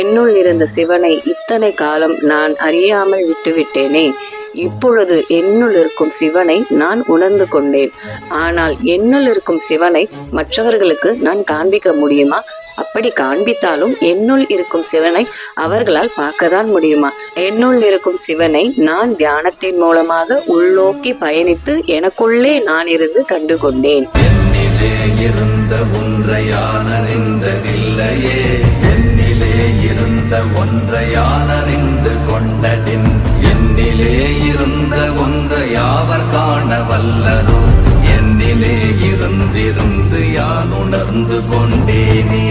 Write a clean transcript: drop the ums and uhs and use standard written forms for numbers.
என்னுள் இருந்த சிவனை இத்தனை காலம் நான் அறியாமல் விட்டுவிட்டேனே. இப்பொழுது என்னுள் இருக்கும் சிவனை நான் உணர்ந்து கொண்டேன். ஆனால் என்னுள் இருக்கும் சிவனை மற்றவர்களுக்கு நான் காண்பிக்க முடியுமா? அப்படி காண்பித்தாலும் என்னுள் இருக்கும் சிவனை அவர்களால் பார்க்கத்தான் முடியுமா? என்னுள் இருக்கும் சிவனை நான் தியானத்தின் மூலமாக உள்நோக்கி பயணித்து எனக்குள்ளே நான் இருந்து கண்டு கொண்டேன். என்னிலே இருந்த ஒன்றை யான் அறிந்ததில்லையே, என்னிலே இருந்த ஒன்றை யான் அறிந்து கொண்டடின், என்னிலே இருந்த ஒன்றை யாவர் காண வல்லரோ, என்னிலே இருந்திருந்து யான் உணர்ந்து கொண்டேனே.